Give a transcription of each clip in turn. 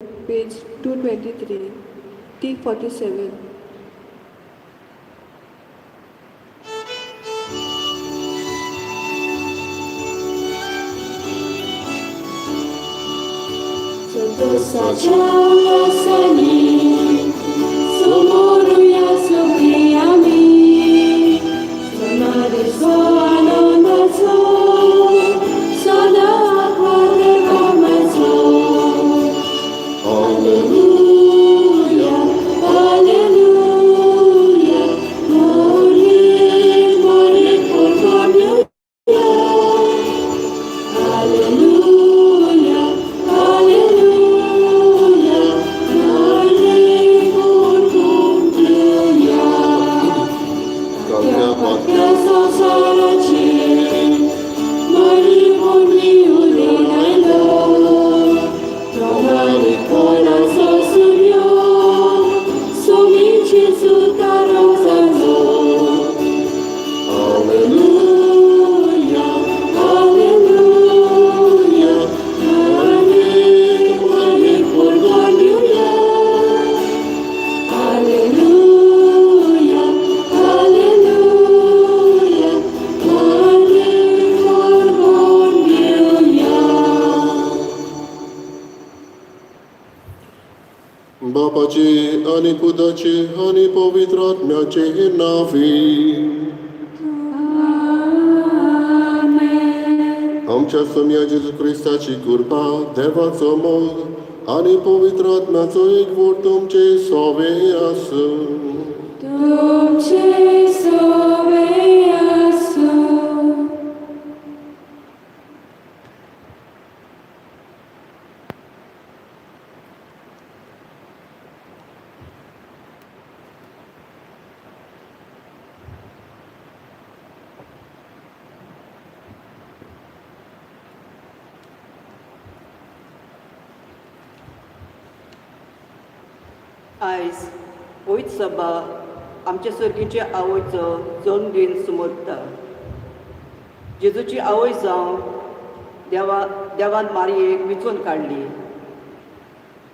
page 223, T47. Dosacia lasani, sumoru ya sukiyami, sanari soananda so, sana akwade kameso. Hallelujah, hallelujah, glory, glory for God. Hallelujah, hallelujah, glory for God. Patria sasarachi, mari poni udinalo, tomari kola sosuryo, somichi sutaro sanzo. Hallelujah, hallelujah, glory for God. Hallelujah, hallelujah, glory for God. बापाचे आणि पुताचे आणि पवित्र आत्म्याचे नावे. आमच्या सोम्या जेजू ख्रिस्ताची कृपा, देवाचो मोग आणि पवित्र आत्म्याचो एकवट तुमचे सोवे आसूं. तुमचे सोवे आसूं. आयज पवित्र सभा आमच्या सर्गीच्या आवयचो जल्म दिन सुमोरता. जेजूची आवय जावन देवान मारयेक विचून काडली.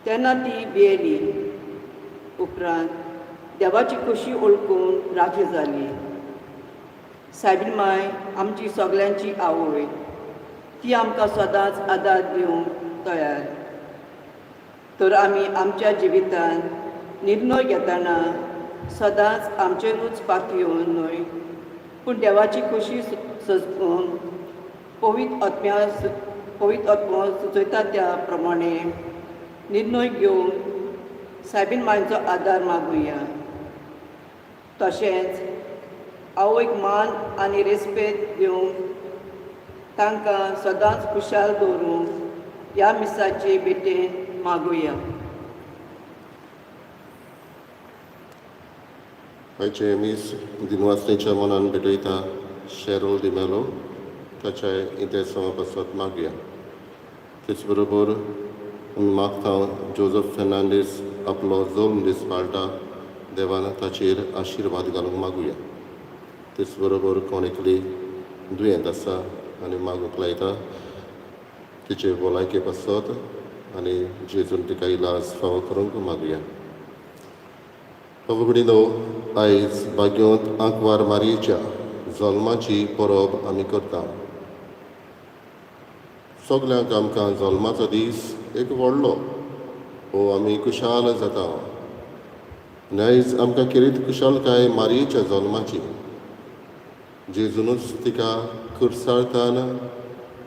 तेन्ना ती भियेली. उपरांत देवाची खोशी ओळखून राजी जाली. सायबीण माय आमची सगल्यांची आवय, ती आमकां सदांच आदार दिवंक तयार. तर आमी आमच्या जिवितांत निर्णय घेतना सदांच आमचेरूच पातयेवन न्हय, पूण देवाची खोशी सजपून पवित्र आत्मा सुचयता त्या प्रमाणे निर्णय घेवन सायबीण मांयचो आदार मागुया. तशेंच आवयक मान आनी रेस्पेद दिवंक, तांकां सदांच खुशाल दवरूंक ह्या मिसाचे भेटेन मागुया. आयचे मीस दिनवासनेच्या मनान भेटयता शेरोल दिमेलो, ताच्या इते समापासत मागया. तेच बरोबर आमी मागता जोझफ फेर्नांडीस आपलो जल्म दीस पाळटा, देवान ताचेर आशिर्वाद घालूंक मागुया. तेच बरोबर कोण एकली दुयेंत आसा आनी मागूंक लायता, तिचे भलायके पासत आनी जेजून तिका इलाज फावो करूंक मागुया. भगिनीनो, आयज भाग्योंत आंकवार मारयेच्या जल्माची परब आमी करता. सगल्यांक आमकां जल्माचो दीस एक व्हडलो हो आमी खुशाल जाता. आनी आयज आमकां खेरीत खुशालकाय मारयेच्या जल्माची. जेजूनच तिका खुरसाळतान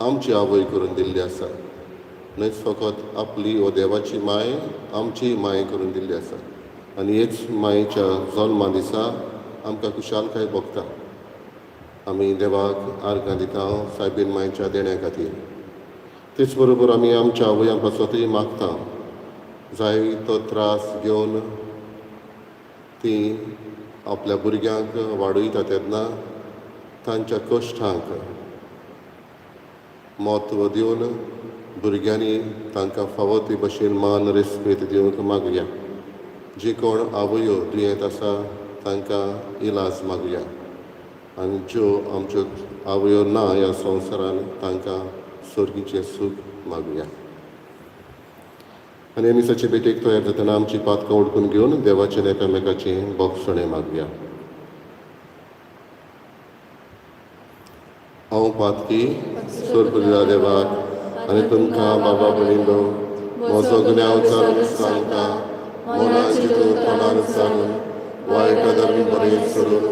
आमची आवय करून दिल्ली आसा. न्हयच फकत आपली वो देवाची माय, आमची माय करून दिल्ली आसा. आनी हेच मायेच्या जल्मा दिसा आमकां खुशालकाय भोगता. आमी देवाक आर्गां दिता सायबीण मायेच्या देण्या खातीर. तेच बरोबर आमी आमच्या आवयां पासतूय मागता. जायतो त्रास घेवन ती आपल्या भुरग्यांक वाडयता तेन्ना तांच्या कश्टांक म्हत्व दिवन भुरग्यांनी तांकां फावो ते भशेन मान रेस्पेद दिवंक मागुया. जे कोण आवयो दुयेंत आसा तांकां इलाज मागुया. आनी ज्यो आमच्यो आवयो ना ह्या संवसारान तांकां सर्गीचें सूख मागुया. आनी मिसाचे बेटेक तयार जातना आमची पातकां उडकून घेवन देवाचें एकामेकाचें बोगसणें मागया. हांव पातकी सोरपुरिला देवाक आनी तुमकां बाबा भयणींनो म्हजो गुन्यांव चालून सांगता. मनान चिंतून तोंडान सांगून वायट धर्म बरें सोडून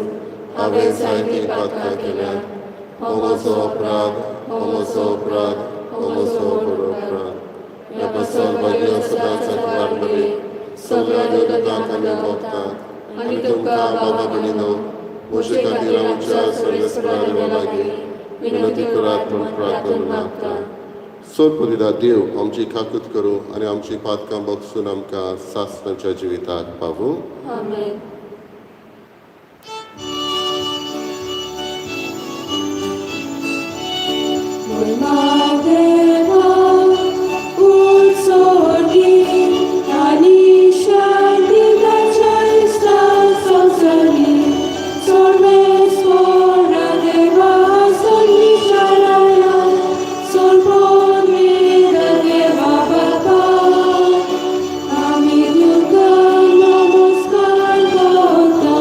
हांवें जायतीं पातकां केल्यात. हो म्हजो अपराध, हो म्हजो अपराध, हो म्हजो बरो अपराध. ह्या पासून भाग्य सदांच वाडतली सगळ्या देवतांक आनी भोगतांक आनी तुमकां बाबा भयणींनो म्हजे खातीर आमच्या स्वर्गस्वरा देवा लागीं विनंती करात म्हूण प्रार्थना मागता. सोरपुरिला देव आमची खाकूत करूं आनी आमची पातकां बोगसून आमकां सासणाच्या जिविताक पावूं. आमेन. देवा उत्सोगी आनी शांतीच्या संसारी सोर्वेश्वर देवा सोनिशाराया सोर्पोन्मेद देवा बाबा आमी तुका नमस्कार करता.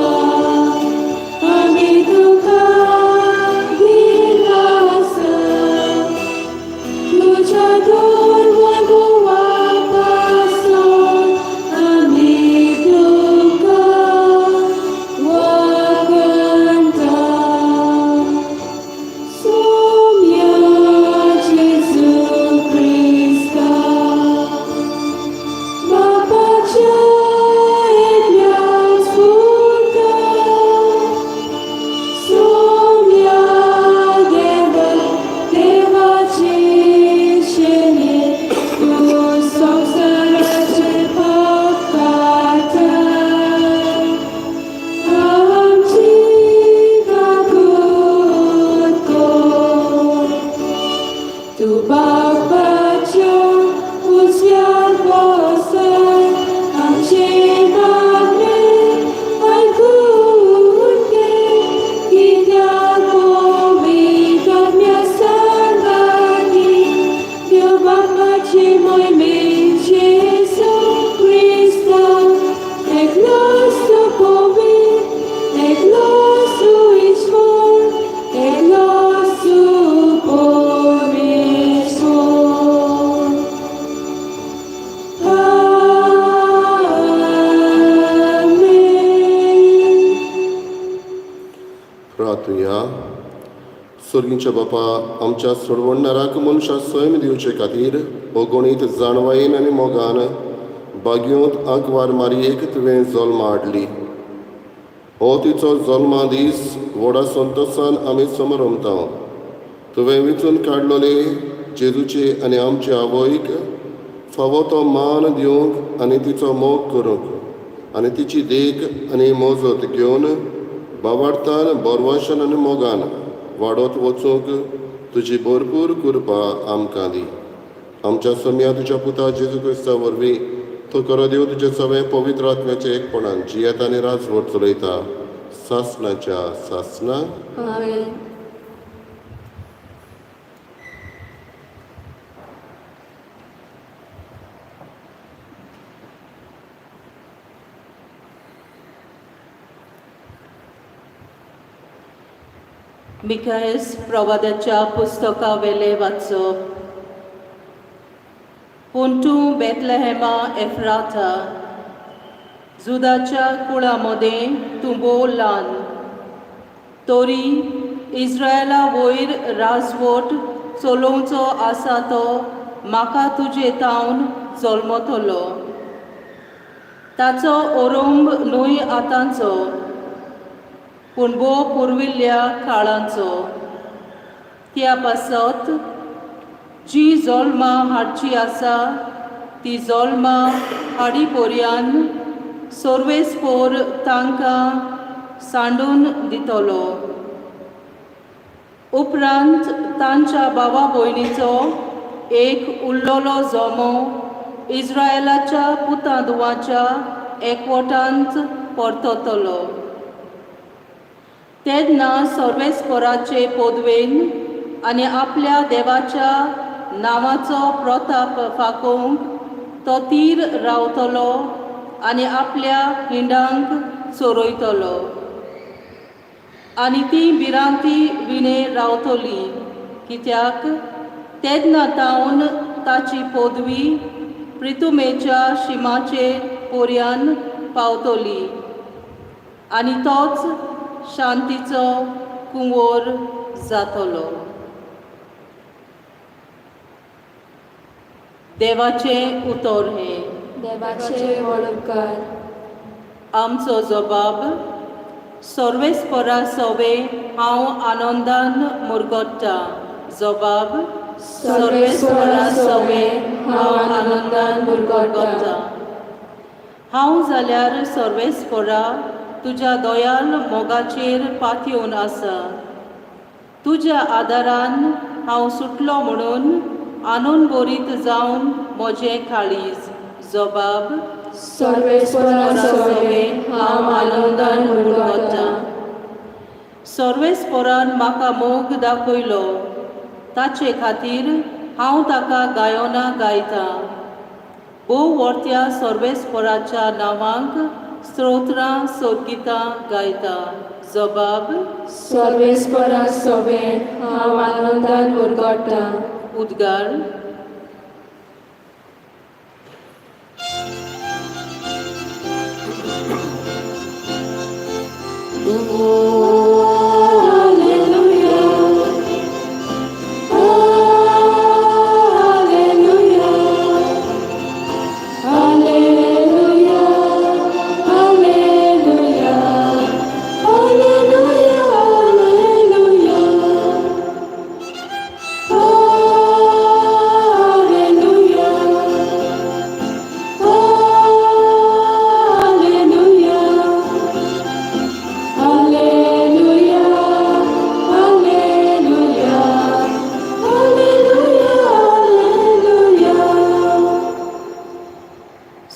आमी तुका स्वर्गीच्या बापा आमच्या सोडवणाराक मनशाक स्वयं दिवचे खातीर अगणीत जाणवायेन आनी मोगान बागयोंत आंकवार मारयेक तुवें जल्मां हाडली. हो तिचो जल्मा दीस व्हडा संतोशान आमी समरमता. तुवें वेंचून काडलोले जेजूचे आनी आमचे आवयक फावो तो मान दिवंक आनी तिचो मोग करूंक आनी तिची देख आनी मोजत घेवन बावार्थान बोरवाशान आनी मोगान वाडत वचूंक तुजी भरपूर कृपा आमकां दी. आमच्या सम्या तुज्या पुता जेजू क्रिस्ता वरवीं तो खरो देव तुजे सगळे पवित्र आत्म्याचे एकपणान जियेत आनी राजवट चलयता सासणाच्या सासणाक. आमेन. मिकाएस प्रवादाच्या पुस्तका वेले वाचप. पूण तूं बेतलेहेमा एफ्राथा जुदाच्या कुळा मदें तूं भोव ल्हान, तोरी इस्रायला वयर राजवट चलोवचो आसा तो म्हाका तुजे तावन जल्मतलो. ताचो ओरोंब न्हय आतांचो पूण भोव पुर्विल्ल्या काळांचो. त्या पासत जी जल्मां हाडची आसा ती जल्मां हाडी पर्यान सर्वेस्पोर तांकां सांडून दितलो. उपरांत तांच्या भावा भयणीचो एक उरलोलो जोमो इस्रायलाच्या पुतांदुवाच्या एकवटांत परततलो. तेन्ना सर्वेस्पराचे पोदवेन आनी आपल्या देवाच्या नांवाचो प्रताप फाकोवंक तो तीर रावतलो आनी आपल्या हिंडांक चोरयतलो आनी ती भिरांती विणे रावतली कित्याक तेन्ना तावन ताची पदवी प्रितुमेच्या शिमाचेर पर्यान पावतली आनी तोच शांतीचो कुंवर जातलो. देवाचें उतर हें. देवाचे वळखकार. आमचो जबाब. सर्वेस्परा सवे हांव आनंदान मुरगोडटा. जबाब. सर्वेस्परा सवे हांव आनंदान मुरगोडटा. हांव जाल्यार सर्वेस्परा तुज्या दयाल मोगाचेर पातयेवन आसा. तुज्या आदारान हांव सुटलो म्हणून आनंदभरीत जावन म्हजें काळीज. जबाब. सर्वेस्परा सवे हांव आनंदान मुरगोडटा. सर्वेस्परान म्हाका मोग दाखयलो ताचे खातीर हांव ताका गायोना गायता. भोव वर्त्या सर्वेस्पराच्या नांवांक स्तोत्रां सोदगितां गायता. जबाब. सर्वेस्परा सवे हांव आनंदान मुरगोडटा. उद्गार.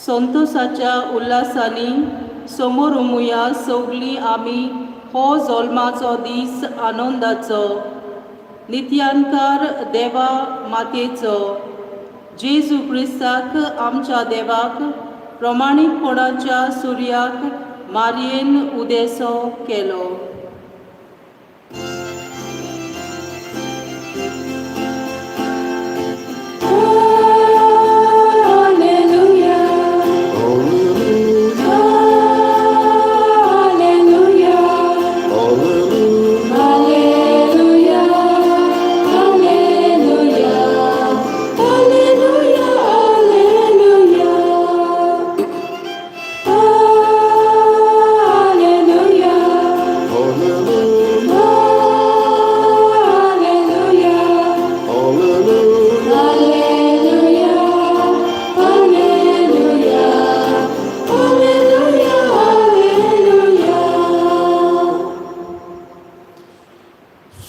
संतोषाच्या उल्हासांनी समोर उमुया सगळीं आमी हो जल्माचो दीस आनंदाचो नित्यांकार देवा मातेचो जेजू क्रिस्ताक आमच्या देवाक प्रमाणीकपणाच्या सुर्याक मारयेन उदेसो केलो.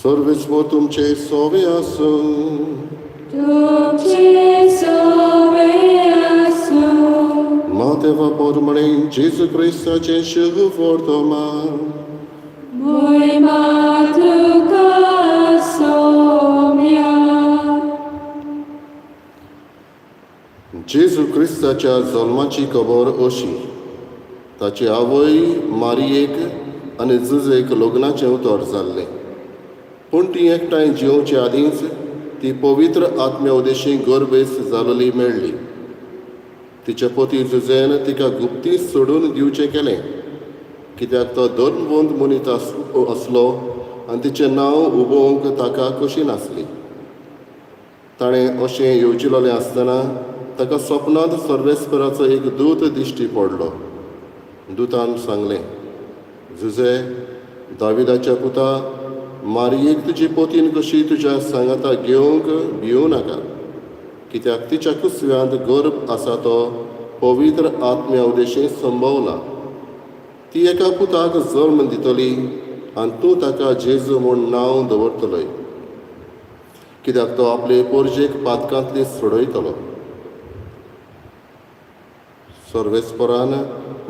सर्वेस्पो तुमचे सोवे आसूं. तुमचे सवे आसूं. मातेवा पोरमणे जेजू क्रिस्ताचे शुभ वर्तमान. महिमा तुका सौम्या. जेजू क्रिस्ताच्या जल्माची खबर अशी. ताची आवय मारयेक आनी जुजेक लग्नाचें उतर जाल्लें. पूण ती एकठांय जिवचे आदींच ती पवित्र आत्म्या उदेशी गर्भेस जालोली मेळ्ळी. तिच्या पती जुजेन तिका गुप्तीस सोडून दिवचें केलें कित्याक तो धर्मवंत मनीस आसलो आनी तिचें नांव उबोवंक ताका कशी नासली. ताणें अशें येवजिलोलें आसतना ताका स्वप्नांत सर्वेस्पराचो एक दूत दिश्टी पडलो. दुतान सांगलें, जुजे, दाविदाच्या पुता, मारयेक तुजी पोतीन कशी तुज्या सांगाता घेवंक भिवू नाका कित्याक तिच्या कुसव्यांत गर्भ आसा तो पवित्र आत्म्या उदेशी संभवला. ती एका पुताक जल्म दितली आनी तूं ताका जेजू म्हूण नांव दवरतलोय कित्याक तो आपले पोरजेक पातकांतली सोडयतलो. सर्वेस्परान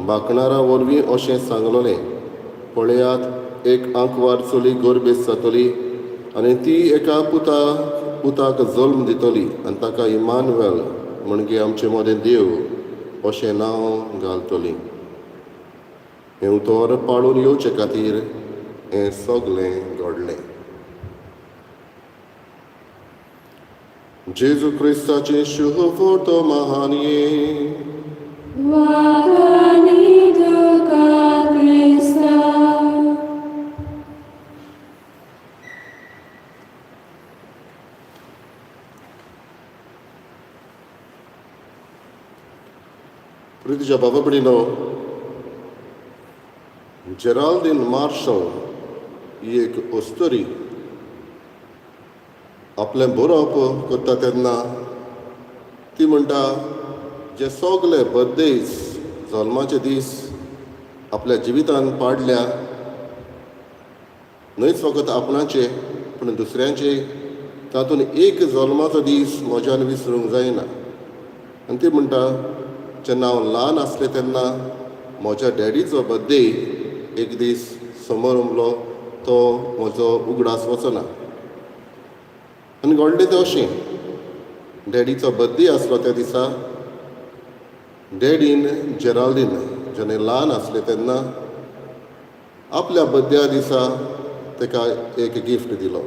भाकणारा वरवीं अशें सांगलोलें, पळयात एक आंकवार चली गर्भेस जातली आनी ती एका पुताक जल्म दितली आनी ताका इमानुएल म्हणजे आमचे मोदें देव अशें नांव घालतलीं. हें उतर पाळून येवचे खातीर हें सगलें घडलें. जेजू क्रिस्ताचे शुभ महानये वागणी तुका क्रिस्ता. प्रितीच्या बाबा भयणीनो, जेराल्डीन मार्शल ही एक अस्तरी आपलें बरोवप करता तेन्ना ती म्हणटा जे सगळे बर्थडेज जल्माचे दीस आपल्या जिवितान पाडल्या, न्हयच फकत आपणाचे पूण दुसऱ्यांचे, तातूंत एक जल्माचो दीस म्हज्यान विसरूंक जायना. आनी ती म्हणटा जेन्ना हांव ल्हान आसलें तेन्ना म्हज्या डॅडीचो बर्थडे एक दीस समोर उरलो, तो म्हजो उगडास वचना. आनी घडलें तें अशें, डॅडीचो बर्थडे आसलो त्या दिसा डॅडीन जेराल्डीन जेन्ना ल्हान आसलें तेन्ना आपल्या बर्थड्या दिसा ताका एक गिफ्ट दिलो.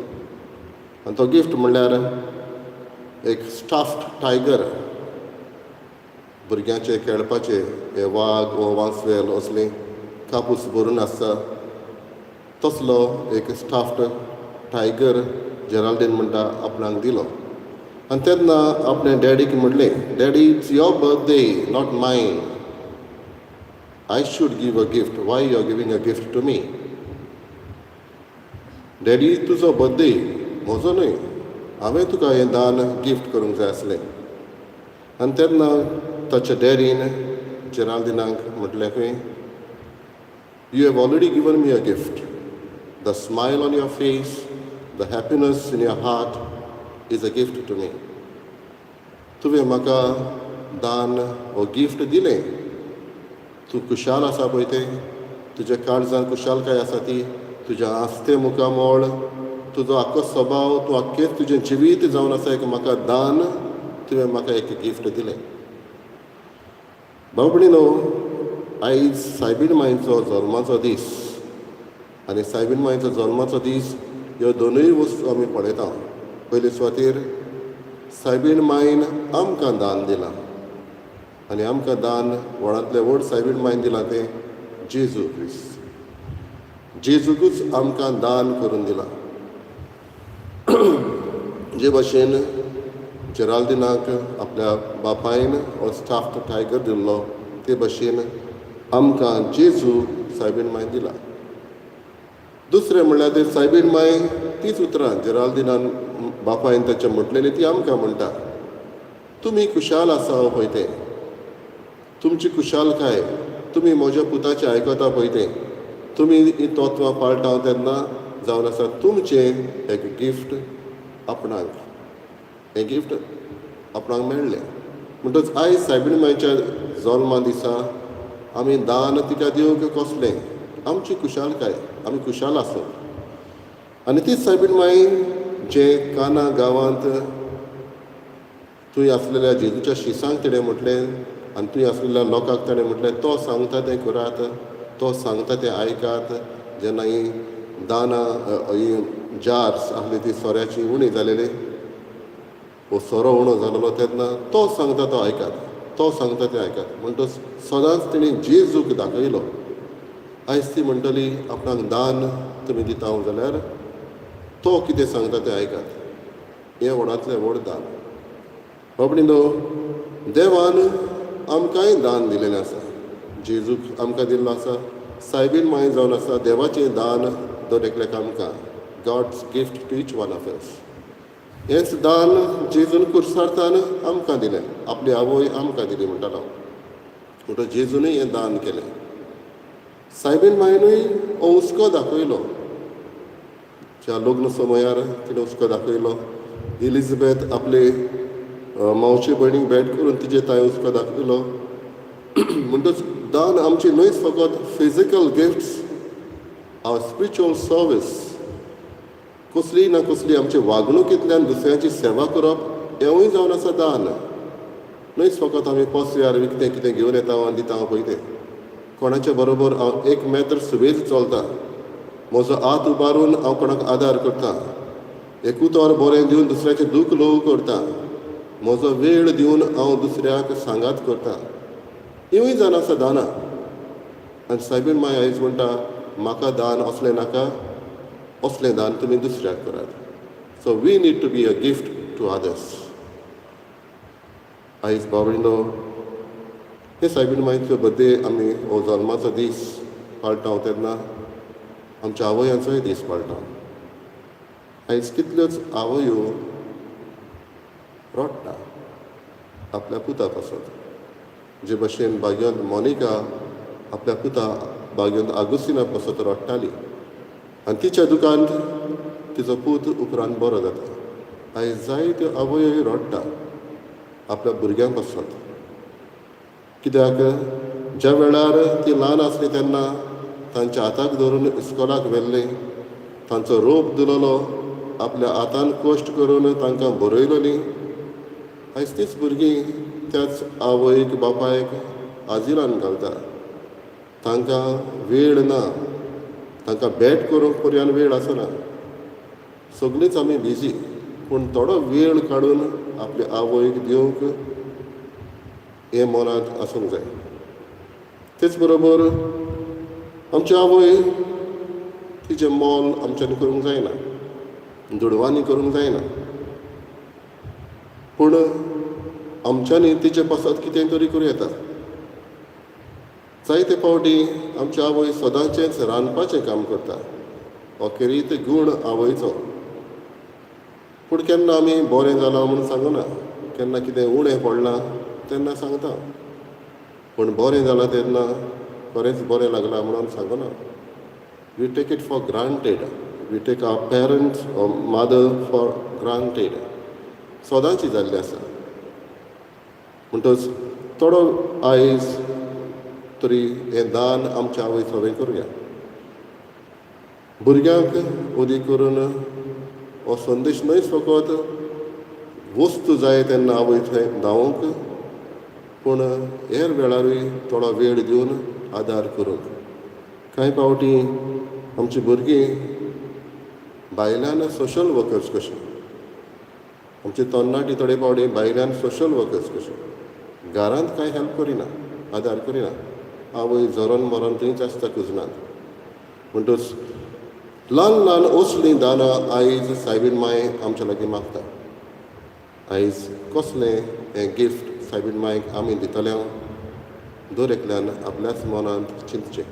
आनी तो गिफ्ट म्हणल्यार एक स्टाफ्ड टायगर, भुरग्यांचे खेळपाचे हे वाग वो वांसवेल असले कापूस भरून आसता तसलो एक स्टाफ्ड टायगर जेराल्डीन म्हणटा आपणाक दिलो. आनी तेन्ना आपणे डॅडीक म्हणलें, daddy it's your birthday not mine, I should give a gift, why you are giving a gift to me. Daddy तुजो बर्थडे म्हजो न्हय, हांवें तुका हें दान गिफ्ट करूंक जाय आसलें. आनी तेन्ना ताच्या डॅडीन जेराल्डीनाक म्हटलें खंय, you have already given me a gift, the smile on your face, the happiness in your heart is a gift to me. तुवें म्हाका दान हो गिफ्ट दिलें. तूं खुशाल आसा पळय तें, तुज्या काळजांत खुशालकाय आसा ती, तुज्या आस्ते मुखामोळ, तुजो आख्खो स्वभाव, तूं आख्खें तुजें जिवीत जावन आसा एक म्हाका दान, तुवें म्हाका एक गिफ्ट दिलें. भाव भयणीनो, आयज सायबीण मांयचो जल्माचो दीस आनी सायबीण मांयचो जल्माचो दीस ह्यो दोनूय वस्तू आमी पळयता. पयले सुवातेर सायबीण मांयन आमकां दान दिलां आनी आमकां दान व्हडांतलें व्हड सायबीण मांयन दिलां तें जेजू क्रिस्त. जेजूकूच आमकां दान करून दिलां. जे भाशेन जेराल्डीनाक आपल्या बापायन हो स्टाफ्ड टायगर दिल्लो, ते भाशेन आमकां जेजू सायबीण मांय दिला. दुसरें म्हणल्यार ते सायबीण मांय तीच उतरां जेराल्डीनान बापायन ताच्या म्हटलेली ती आमकां म्हणटा, तुमी खुशाल आसा पळय तें, तुमची खुशालकाय, तुमी म्हज्या पुताचें आयकता पळय तें, तुमी ही तत्वां पाळटा तेन्ना जावन आसा तुमचें एक गिफ्ट आपणाक, हें गिफ्ट आपणाक मेळ्ळें. म्हणटच आयज सायबीण मांयच्या जल्मा दिसा आमी दान तिका दिवंक कसलें, आमची खुशालकाय, आमी खुशाल आसूं. आनी तीच सायबीण मांय जे काना गांवांत थंय आसलेल्या जेजूच्या शिसांक तेणें म्हटलें आनी थंय आसलेल्या लोकांक ताणें म्हटलें तो सांगता तें करात, तो सांगता तें आयकात. जेन्ना ही दानां ही जार्स आहली ती सोऱ्याची उणी जालेली, वो सोरो उणो जालेलो तेन्ना तो सांगता तो आयकात, तो सांगता तें आयकात. म्हणटच सदांच तेणें जेजूक दाखयलो. आयज ती म्हणटली आपणाक दान तुमी दिता जाल्यार तो कितें सांगता तें आयकात. हें व्हडांतलें व्हड दान. बाबडीनो, देवान आमकांय दान दिलेलें आसा. जेजूक आमकां दिल्लो आसा, सायबीण मांय जावन आसा देवाचें दान दर एकल्याक आमकां. God's gift to each one of us. हेंच दान जेजून कुर्सार्थान आमकां दिलें, आपली आवय आमकां दिली म्हणटालो. म्हणटच जेजूनय हें दान केलें. सायबीण मांयनूय हो हुस्को दाखयलो. ज्या लग्न समयार तिणें हुस्को दाखयलो. इलिझबेथ आपले मावशे भयणीक भेट करून तिचे ताय हुस्को दाखयलो. म्हणटच दान आमची न्हयच फकत फिजिकल गिफ्ट्स, आवर स्पिरिच्युअल सर्वीस, कसली ना कसली आमचे वागणुकींतल्यान दुसऱ्यांची सेवा करप, हेंवूय जावन आसा दान. न्हयच फकत आमी पोस्त्यार विकतें कितें घेवन येता आनी दिता हांव पळय तें. कोणाच्या बरोबर हांव 1 मेत्र सुबेज चलता. म्हजो हात उबारून हांव कोणाक आदार करता. एकूतर बरें दिवन दुसऱ्याचें दूख ल्हव करता. म्हजो वेळ दिवन हांव दुसऱ्याक सांगात करता. इवूय जाण आसा दानां. आनी सायबीण माय आयज म्हणटा म्हाका दान असलें नाका, असलें दान तुमी दुसऱ्याक करात. So we need to be a gift to others. आयज बावळीनो हे सायबीण मायचो बर्थडे आमी हो जल्माचो दीस पाळटा तेन्ना आमच्या आवयांचोय दीस पाळटा. आयज कितल्योच आवयो रडटा आपल्या पुता पासत. जे भशेन बागेंत मोनिका आपल्या पुता बागेंत आगुस्तिना पासत रडटाली आनी तिच्या दुकान तिचो पूत उपरांत बरो जाता. आयज जायत्यो आवयोय रडटा आपल्या भुरग्यां पासत. कित्याक ज्या वेळार ती ल्हान आसली तेन्ना तांच्या हाताक धरून इस्कोलाक व्हेल्लें, तांचो रोप दिलोलो, आपल्या हातान कश्ट करून तांकां बरयलोलीं. आयज तीच भुरगीं त्याच आवयक बापायक आजिलान घालता. तांकां वेळ ना, तांकां भेट करूंक पर्यान वेळ आसना. सगळींच आमी बिजी, पूण थोडो वेळ काडून आपल्या आवयक दिवंक हें मनांत आसूंक जाय. तेच बरोबर आमची आवय तिचें मोल आमच्यांनी करूंक जायना, दुडवांनी करूंक जायना, पूण आमच्यांनी तिचे पासत कितें तरी करूं येता. जायते फावटी आमची आवय सदांचेंच रांदपाचें काम करता. अखेरीत गूण आवयचो. पूण केन्ना आमी बरें जालां म्हूण सांगना, केन्ना कितें उणें पडलां तेन्ना सांगता. पूण बरें जालां तेन्ना खरेंच बरें लागलां म्हणून सांगना. We take it for granted. We take our parents or mother for granted. सदांची जाल्ली आसा. म्हणटच थोडो आयज तरी हें दान आमच्या आवय सगळें करुया. भुरग्यांक उदी करून हो संदेश न्हयच फकत वस्तू जाय तेन्ना आवय थंय धांवूंक, पूण हेर वेळारूय थोडो वेळ दिवन आदार करूंक. कांय फावटी आमचीं भुरगीं भायल्यान सोशल वर्कर्स कशीं, आमची तरणाटी थोडे फावटी भायल्यान सोशल वर्कर्स कशीं घरांत कांय हेल्प करिना, आदार करिना. आवय झरोन मरोन थंयच आसता कुजनांत. म्हणटच ल्हान ल्हान असलीं दानां आयज सायबीण माय आमच्या लागीं मागता. आयज कसलें हें गिफ्ट सायबीण मायक आमी दितले दर एकल्यान आपल्याच मनांत चिंतचें.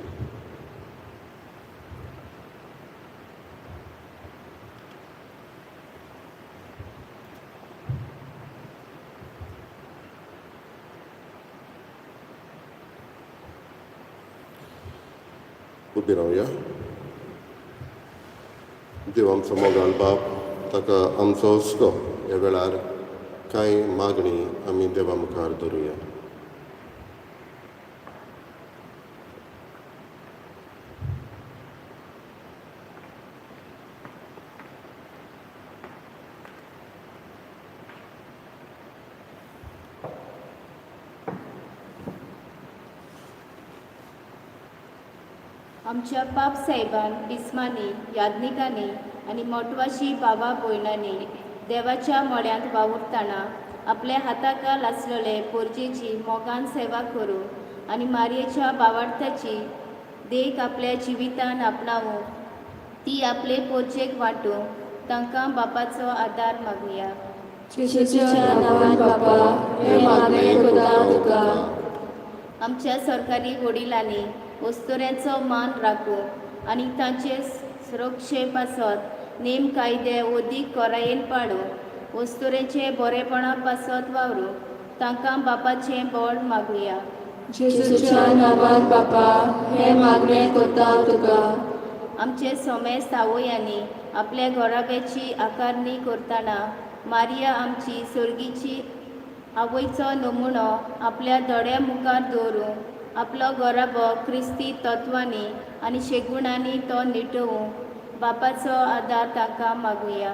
उबी रावया. देव आमचो मोगाल बाप, ताका आमचो हुस्को ह्या वेळार कांय मागणी आमी देवा मुखार दवरुया. आमच्या पाप साहेबान बिस्मांनी, याज्ञिकांनी आनी मोटवाशी बाबा भयणांनी देवाच्या मळ्यांत वावुरतना आपल्या हाताखाल आसलेले पोरजेची मोगान सेवा करूं आनी मारयेच्या भावार्थाची देख आपल्या जिवितान आपणावूं ती आपले पोरजेक वांटूंक तांकां बापाचो आदार मागुया. जेजूच्या नांवान बापा, हे मागणें करता तुका. आमच्या सरकारी वडिलांनी वस्तुऱ्यांचो मान राखूं आनी तांचे सुरक्षे पासत नेम कायदे अदीक कोरायेन पाडूं वस्तुऱ्यांचे बरेपणा पासत वावरूं तांकां बापाचें बळ मागुया. जेजूच्या नांवान बापा, हे मागणें करता तुका. आमचे सोमेस्त आवयांनी आपल्या घोराब्याची आकारणी करतना मारिया आमची सर्गीची आवयचो नमुनो आपल्या दोळ्या मुखार दवरूं आपलो घोराबो क्रिस्ती तत्वांनी आनी शेगुणांनी तो निटोवूं बापाचो आदार ताका मागुया.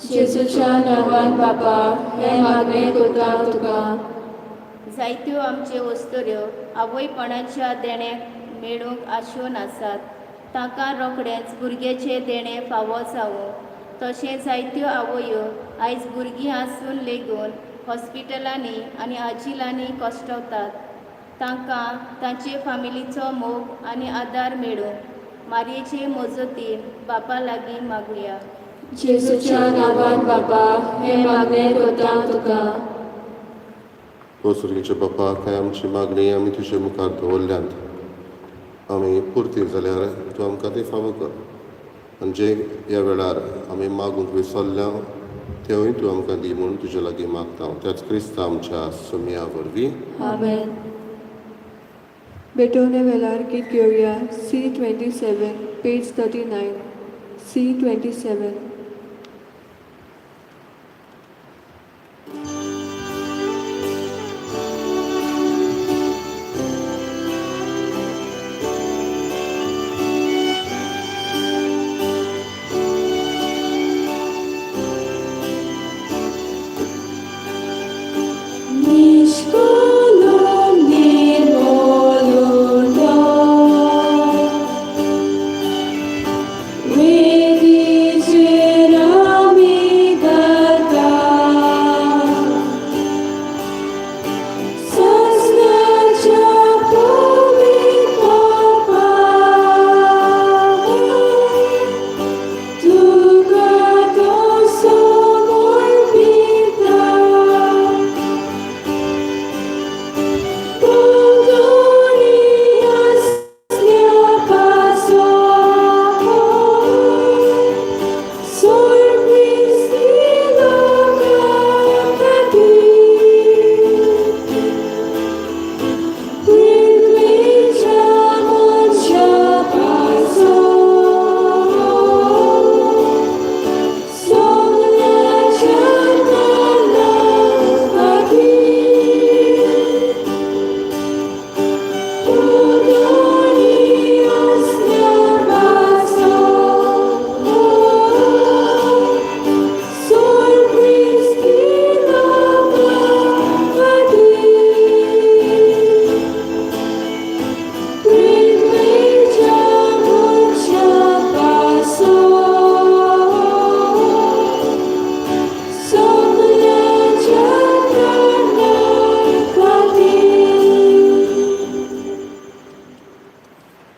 जेजूच्या नांवान बापा, हे मागणें करता तुका. जायत्यो आमच्यो वस्तुऱ्यो आवयपणाच्या देण्याक मेळूंक आशून आसात. ताका रोखडेंच भुरग्याचे देणे फावो जावं. तशें जायत्यो आवयो आयज भुरगीं आसून लेगून हॉस्पिटलांनी आनी आजिलांनी कश्टवतात. तांकां तांचे फामिलीचो मोग आनी आदार मेळूंक मारयेचे मजतीन बापा लागीं मागुया. जेजूच्या नांवान बापा हे मागणें करता तुका. सुर्गीच्या बापा काय आमची मागणी आमी तुजे मुखार दवरल्यांत आमी पुर्ती जाल्यार तूं आमकां ती फावो कर. आनी जे ह्या वेळार आमी मागूंक विसरल्या तेवूय तूं आमकां दी म्हूण तुजे लागीं मागता. त्याच क्रिस्ता आमच्या सुमया वरवीं. आमेन. बेटोने वेलार गीत घेवया. C27, page 39. C27.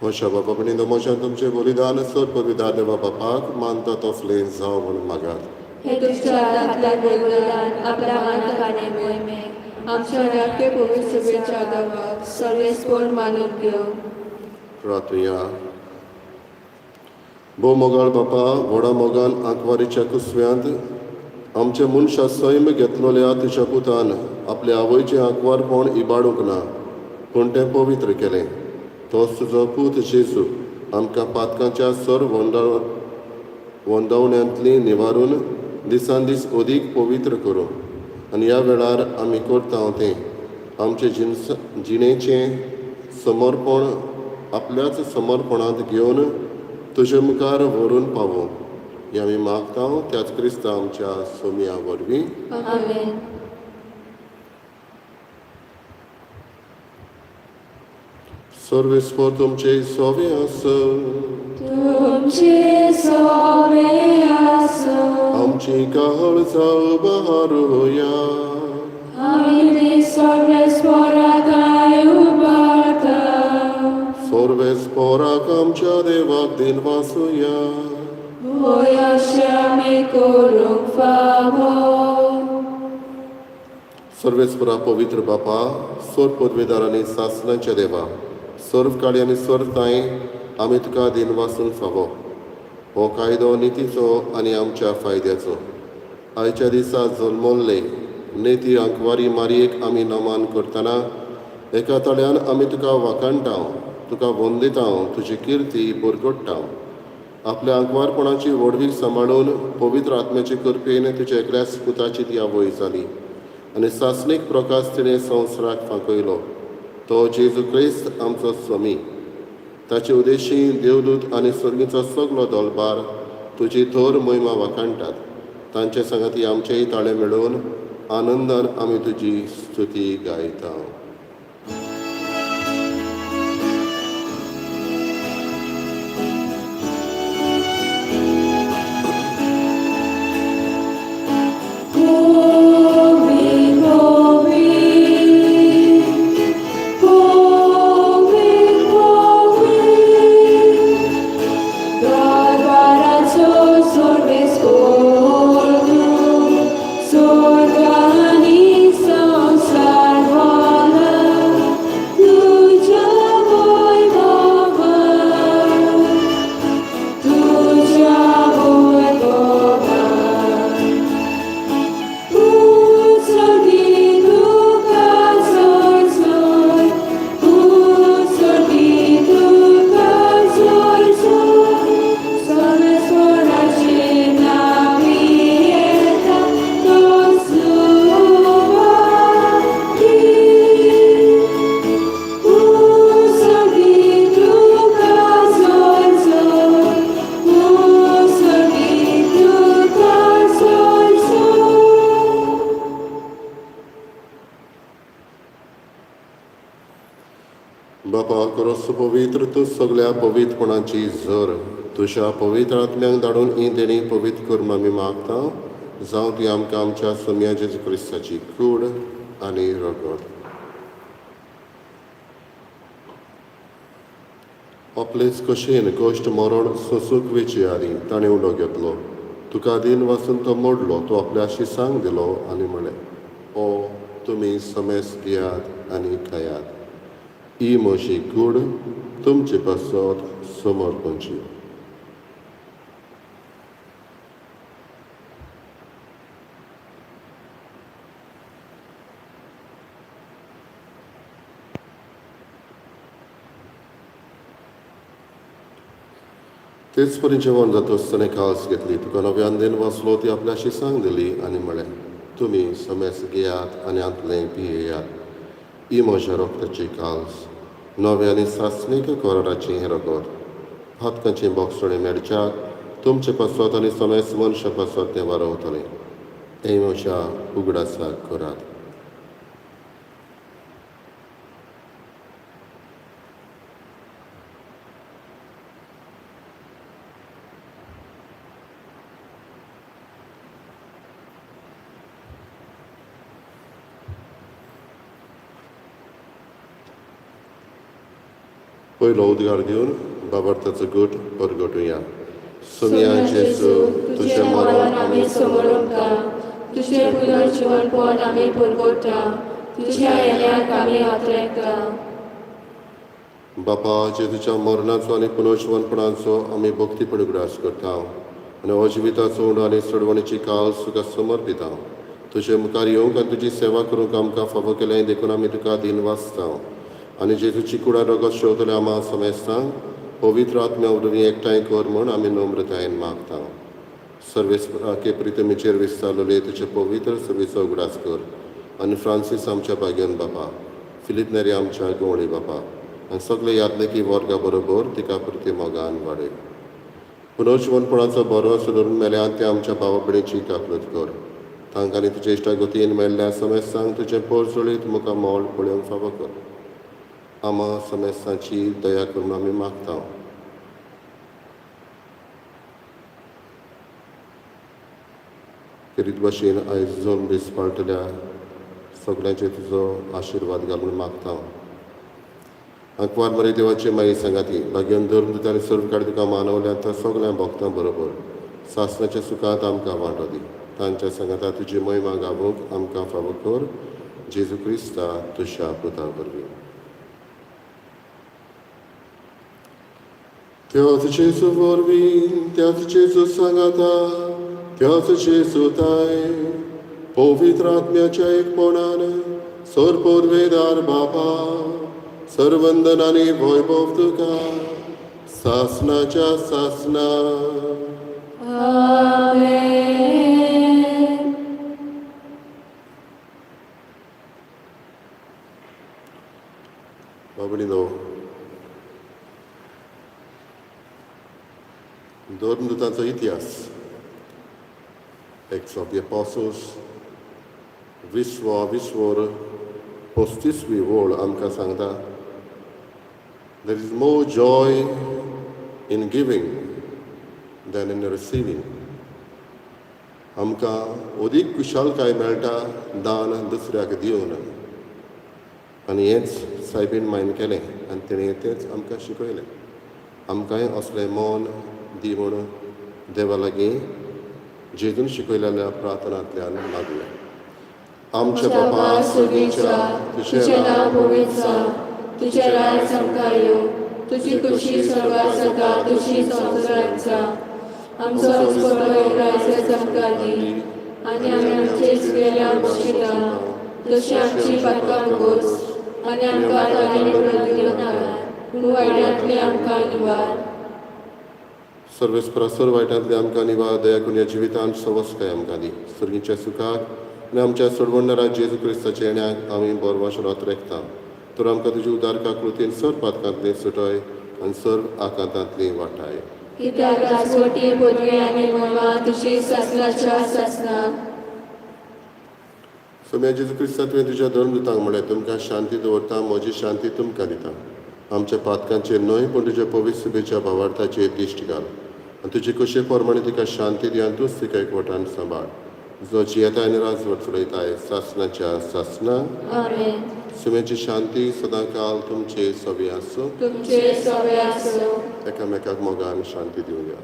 म्हज्या बाबा पण मोशान तुमचें बलिदान सर पविधान देवा बापाक मानता तसलें जावं म्हणून मागात. हे तुझ्या हातांतल्या बलिदान आपल्या मानकाने मोहिमे आमच्या नाट्य पवित्र सभेच्या आदाराक सर्वेस्पोर मानून घेव. प्रार्थया. भोव मोगाळ बापा, व्हडा मोगान आंकवारीच्या कुसव्यांत आमच्या मनशा सैम घेतलोल्या तुज्या पुतान आपल्या आवयचें आंकवारपण इबाडूंक ना पूण तें पवित्र केलें. तोच तुजो पूत जेजू आमकां पातकांच्या सर वंदवण्यांतली निवारून दिसान दीस अदीक पवित्र करूं. आनी ह्या वेळार आमी करता तें आमचे जिणेचें समर्पण आपल्याच समर्पणांत घेवन तुजे मुखार व्हरून पावूं हें आमी मागता. त्याच क्रिस्ता आमच्या सोमया वरवीं. आमेन. सर्वेस्पोर तुमचे सोवे आसूं. तुमचे सोवे आसूं. आमची काळजां बहारुया. आमी सर्वेस्पोराकाय उबारता. सर्वेस्पोराक आमच्या देवाक दिनवासुया. होय अशें आमी करूंक फावो. सर्वेस्परा पवित्र बापा, सोर पदवेदार आनी सासणाच्या देवा, सर्व काळी आनी सर्वताय आमी तुका दिनवासून फावो. हो कायदो नितीचो आनी आमच्या फायद्याचो. आयच्या दिसा जल्मल्ले नेती आंकवारी मारयेक आमी नमान करतना एका तळ्यान आमी तुका वाखाणटा, तुका वंदिता, तुजी किर्ती बरगडटा. आपल्या आंकवारपणाची व्हडवीक सांबाळून पवित्र आत्म्याचे कृपेन तुज्या एकल्याच पुताची ती आवय जाली आनी सासणीक प्रकाश तिणें संवसाराक फांकयलो. तो जेजू क्रिस्त आमचो स्वामी. ताचे उद्देशी देवदूत आनी स्वर्गीचो सगलो दळबार तुजी थोर महिमा वाखाणटात. तांचे संगती आमचेय ताळे मेळून आनंदान आमी तुजी स्तुती गायता. बापा करोस पवित्र तूं सगळ्या पवित्रपणाची झर तुज्या पवित्र आत्म्यांक धाडून ही देणी पवित्र करून आमी मागता. जावं ती आमकां आमच्या सोम्या जेजू क्रिस्ताची कूड आनी रगत. आपलेच कशेन कश्ट मरण सोंसूंक विचारी ताणें उलो घेतलो. तुका दिन वाचून तो मोडलो. तो आपल्या शिसांक दिलो आनी म्हळें, ओ तुमी समेस घेयात आनी खायात. ही म्हजी कूड तुमचे पासत समर्पणची. तेच परी जेवण जाता आसतना कास घेतली. तुका नव्यान दिन वाचलो ती आपल्या शिसांक दिली आनी म्हळें, तुमी समेस घेयात आनी आंतलें पियेयात. ही म्हज्या रोगताची काल्स नवे आनी सासणीक कराराची हें रगत. फातकांची बोगसणे मेडच्याक तुमचे पासत आनी समेस मनशा पासत तें वारवतलें. हें म्हज्या उगडासाक करात. पयलो उद्गार दिवन बाबार्थाचो गूट परगटुया. सोम्या जेजू तुजें मरण आमी समोरता, तुजें पुनर्जीवनपण आमी परगटा, तुज्या येण्याक आमी हातरेकता. बापा जेजूच्या मरणाचो आनी पुनर्जीवनपणाचो आमी भक्तीपण उगडास करता आनी अजिविताचो उंडो आनी सडवणीची काल्स तुका समर्पिता. तुजे मुखार येवंक आनी तुजी सेवा करूंक आमकां फावो केलें देखून आमी तुका दिन वाचता. आनी जेजूची कुडा रगत शेवतले आमा समेस्तांक पवित्र आत्म्या उडोवन एकठांय कर म्हूण आमी नम्रतायेन मागता. सर्वेस्पराके प्रितमेचेर विस्तारलेले तुजे पवित्र सर्वीचो उगडास कर. आनी फ्रांसीस आमच्या बागेन बापा, फिलीप नेरी आमच्या गवळी बापा आनी सगळे यादलेकी वर्गा बरोबर तिका प्रती मोगान वाडय. पुनर्जीवनपणाचो बरो सुदरून मेल्यात ते आमच्या भावा भयणीची काकलत कर. तांकां आनी तुजे इश्टा गतीन मेल्ल्या समेस्तांक तुजें पोरजोळीत मुखार मोल पळोवंक फावो कर. आमा समेस्तांची दया करून आमी मागता. करीत भाशेन आयज जोन दीस पाळटल्या सगळ्यांचे तुजो आशिर्वाद घालून मागता. अंकवार मरे देवाचे माई सांगाती लागीन धर्म आनी सर्व काड तुका मानवल्या त्या सगळ्या भक्तां बरोबर सासणाच्या सुखांत आमकां वांटो दी. तांच्या सांगाता तुजी महिमा गावूंक आमकां फावो कर. जेजू क्रिस्ता तुज्या पुता वरवीं. त्याच जेजू वरवीं त्याच जेजू सांगाता त्याच जेजू ताय पवित्र आत्म्याच्या एकपणान सरपदवेदार बापा सर्वंदन आनी वैभव तुका सासणाच्या सासना. बाबडीनो धर्मदूतांचो इतिहास. Acts of the Apostles विश्वर 35वी ओळ आमकां सांगता there is more joy in giving than in receiving. आमकां अदीक कुशलकाय मेळटा दान दुसऱ्याक दिवन. आनी हेंच सायबीन मायन केलें आनी तेणें तेंच आमकां शिकयलें. आमकांय असलें मौन दी म्हूण देवा लागीं जेजून शिकयलेल्या प्रार्थनांतल्यान मागलें. आमच्या बापा सुर्गीच्या तुजें नांव पवित्र जावं, तुजें राज्य आमकां येवं, तुजी खुशी स्वर्गांत जाता तशी संवसारांत जावं. आमचो दिसपट्टो आयज आमकां दी आनी आमी आमचे चुकेल्यांक बक्षिता जशी आमची पातकां बोस आनी आमकां ताणें पडूंक दिवं नाका पूण वायटांतली आमकां निवार. सर्वेस्परासर वायटांतली आमकां निवार. दया करून ह्या जिवितांत सवस्काय आमकां दी. सर्गीच्या सुखाक आनी आमच्या सोडवणदारा जेजू क्रिस्ताच्या येण्याक आमी बरोवंश रात रेखता. तर आमकां तुजी उदारका कृतीन सर्व पातकांतली सुटय आनी सर्व आकांतांतली वाटाय. कित्याक राजवटी पदवी आनी महिमा तुजी सासणाच्या सासना. सोम्या जेजू क्रिस्ता तुवें तुज्या धर्मदुतांक म्हळें तुमकां शांती दवरता, म्हजी शांती तुमकां दिता. आमच्या पातकांचेर न्हय पूण तुज्या पवित्र सभेच्या भावार्थाचेर दिश्ट घाल आनी तुजे कशे प्रमाणे तिका शांती दी आनी तूंच तिका एकवटान सांबाळ. जो जियेताय आनी राजवट चलयताय सासणाच्या सासना. आमेन. सुमेची शांती सदां काल तुमचे सवे आसूं. तुमचे सवे आसूं. एकामेकाक मोगान शांती दिवया.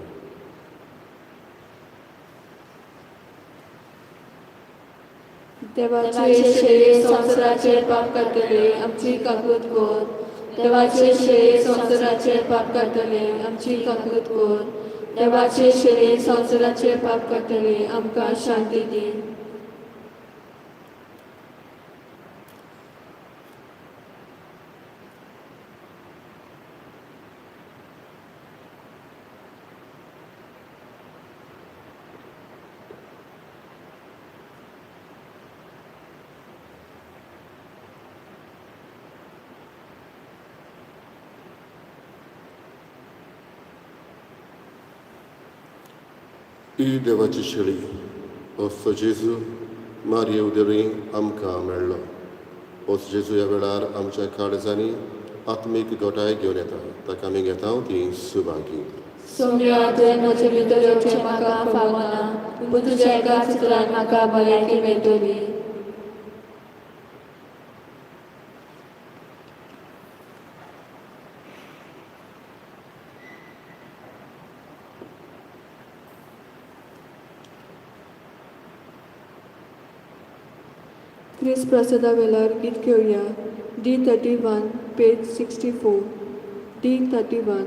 देवाचे शेळे संवसाराचेर पाप काडटले आमची काकूत कोर. देवाचे शेळे संवसाराचेर पाप काडटले आमची काकूत कोर. देवाचे शेळे संवसाराचेर पाप काडटले आमकां शांती दी. ही देवाची शेळी असो जेजू मारये उदरी आमकां मेळ्ळो. होच जेजू ह्या वेळार आमच्या काळजांनी आत्मीक घोटाय घेवन येता. ताका आमी घेता ती सुभागी. सोम्या तुवें म्हजे भितर येवचें म्हाका फावना पूण तुज्या एका चित्रान म्हाका भलायकी मेळटली. क्रिस प्रसादा वेल्यार गीत घेवया. D31 page 64. D31.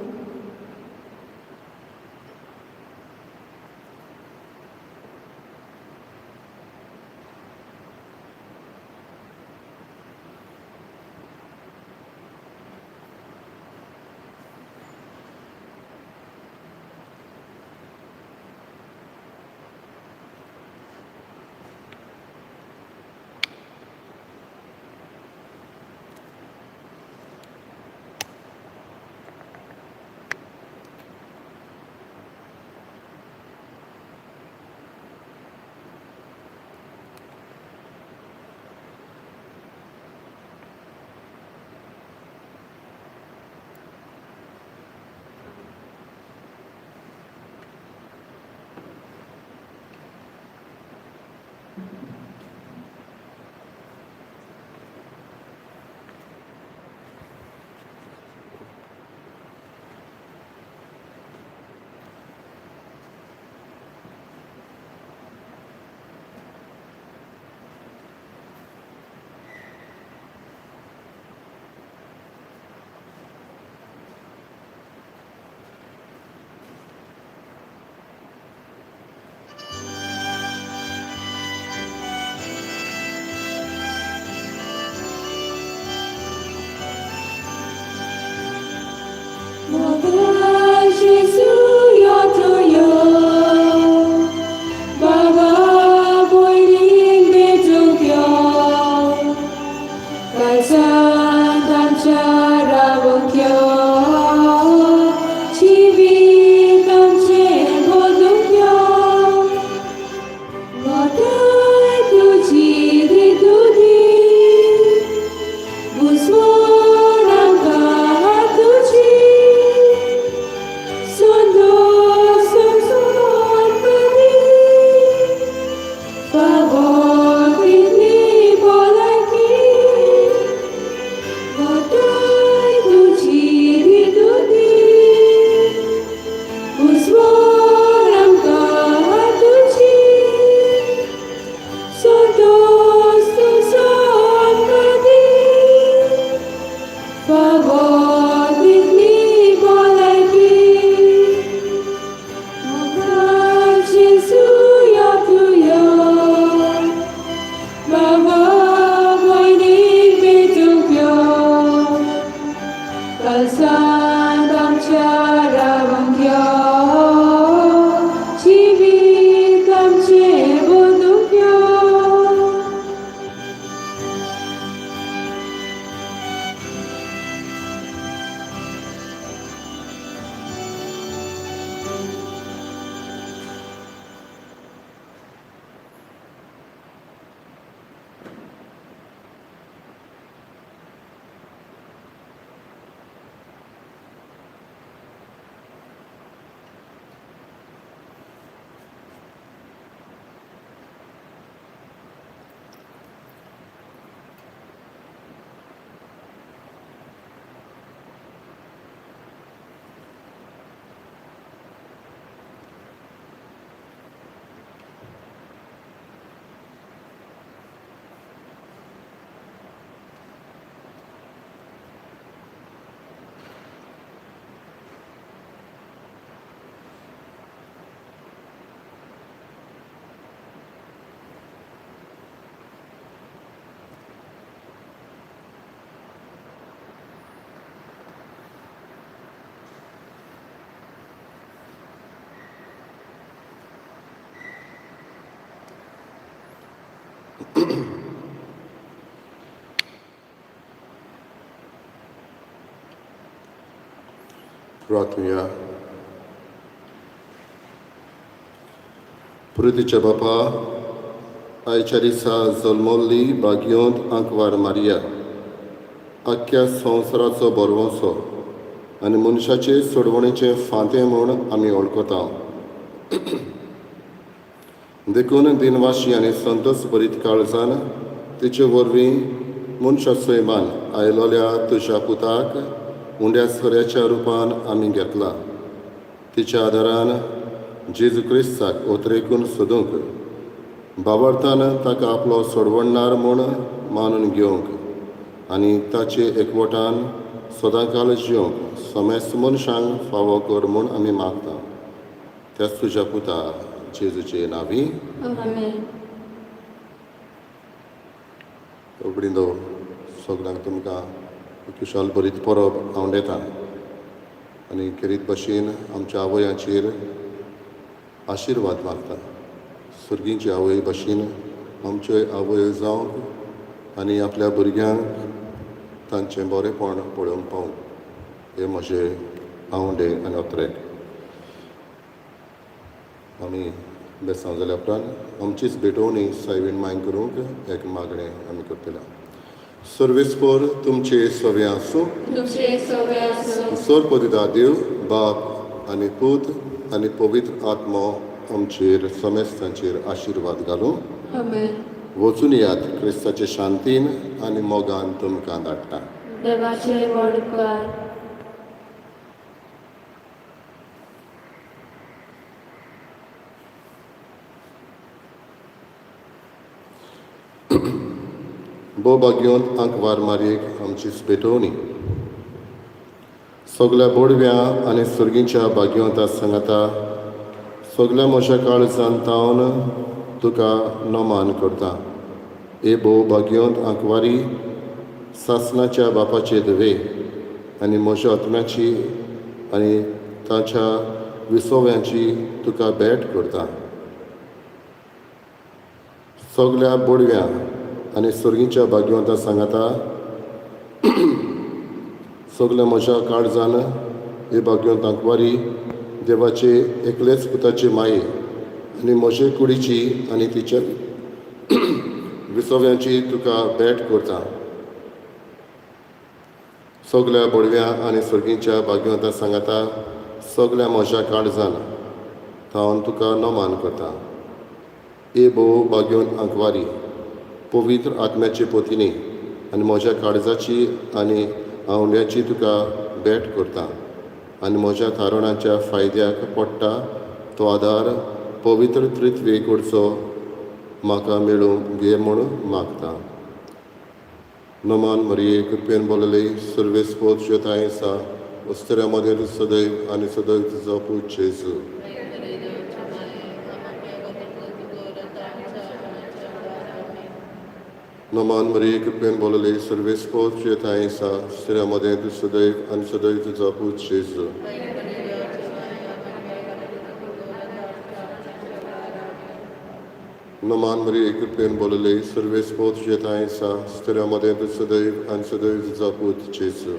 कालसांत आमच्या रावंक यो जिवीत आमचे बोदूंक यो प्रार्थूया. पृथ्वीच्या बापा, आयच्या दिसा जल्मल्ली भाग्यवंत आंकवार मारिया आख्ख्या संवसाराचो बरवंसो आनी मनशाचे सोडवणेचें फांतें म्हूण आमी वळखता. देखून दिनवाशी आनी संतोश भरीत काळजान तिचे वरवीं मनशा सैमान आयलोल्या तुज्या पुताक उंड्या सोऱ्याच्या रुपान आमी घेतला. तिच्या आदारान जेजू क्रिस्ताक ओतरेकून सोदूंक, बाबार्थान ताका आपलो सोडवणणार म्हूण मानून घेवंक आनी ताचे एकवटान सदांकाल जिवंक समेस्त मनशांक फावो कर म्हूण आमी मागता. त्याच तुज्या पुता जेजूचे नांवी आमेन. उगडिंदो सगळ्यांक तुमकां खुशाल बरीत परब आवडेता आनी खेरीत भाशेन आमच्या आवयांचेर आशिर्वाद मागता. सुर्गींची आवय भाशेन आमच्यो आवय जावंक आनी आपल्या भुरग्यांक तांचें बरेंपण पळोवंक पावूंक हे म्हजें आवडे आनी अत्रेक. आमी बेसांव जाल्या उपरांत आमचीच भेटोवणी सायबीण माय करूंक एक मागणें आमी करतले. सर्वेस्पर तुमचे सवे आसूं. तुमचे सवे आसूं. सोरपोदिदा देव बाप आनी पूत आनी पवित्र आत्मो आमचेर समेस्तांचेर आशिर्वाद घालूं. आमेन. वचून यात क्रिस्ताचे शांतीन आनी मोगान तुमकां धाडटा. देवाचे व्हड उपकार. भोव भाग्यवंत आंकवार मारयेक आमची भेटोवणी. सगल्या बोडव्या आनी सुर्गींच्या भाग्यवंता सांगाता सगल्या म्हज्या काळजान तावन तुका नमान करता. हे भोव भाग्यवंत आंकवारी सासणाच्या बापाचे धवे आनी म्हज्या आत्म्याची आनी ताच्या विसोव्यांची तुका भेट करता. सगल्या बोडव्या आनी सुर्गींच्या भाग्यवंता सांगाता सगल्या म्हज्या काळजान हे भाग्यवंत आंकवारी देवाचे एकलेच पुताचे माये आनी म्हजे कुडीची आनी तिच्या विसोव्यांची तुका भेट करता. सगल्या बोडव्या आनी सुर्गींच्या भाग्यवंता सांगाता सगल्या म्हज्या काळजान हांव तुका नमान करता. हे भोव भाग्यवंत आंकवारी पवित्र आत्म्याचे पोतिनी आनी म्हज्या काळजाची आनी आवंड्याची तुका भेट करता आनी म्हज्या थारणाच्या फायद्याक पडटा तो आदार पवित्र त्रित्वे कडचो म्हाका मेळूंक घे म्हूण मागता. नमान मरिये कृपेन बोलले सर्वेस्पोत ज्योताय आसा उस्तऱ्या मदेर सदैव आनी सदैव तुजो पूत जेजू. नमान मरी कृपेन बोलले सर्वे स्पोर्ट येताय सा स्त्रियामध्ये तू सदैव आणि सदैव तुझा पूत जेजू नमान मरी कृपेन बोलले सर्वे स्पोर्ट येताय सा स्त्रियामध्ये तू सदैव आणि सदैव तुझा पूत जेजू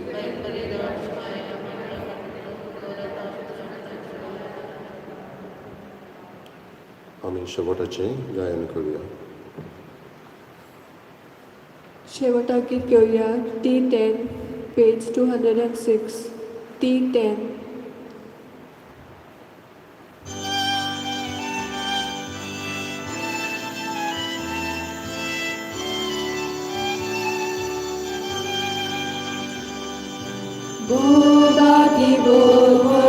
आम्ही शेवटाचे गायन करूया. शेवटा गीत घेऊया T10 page 206 T10. Boda di bo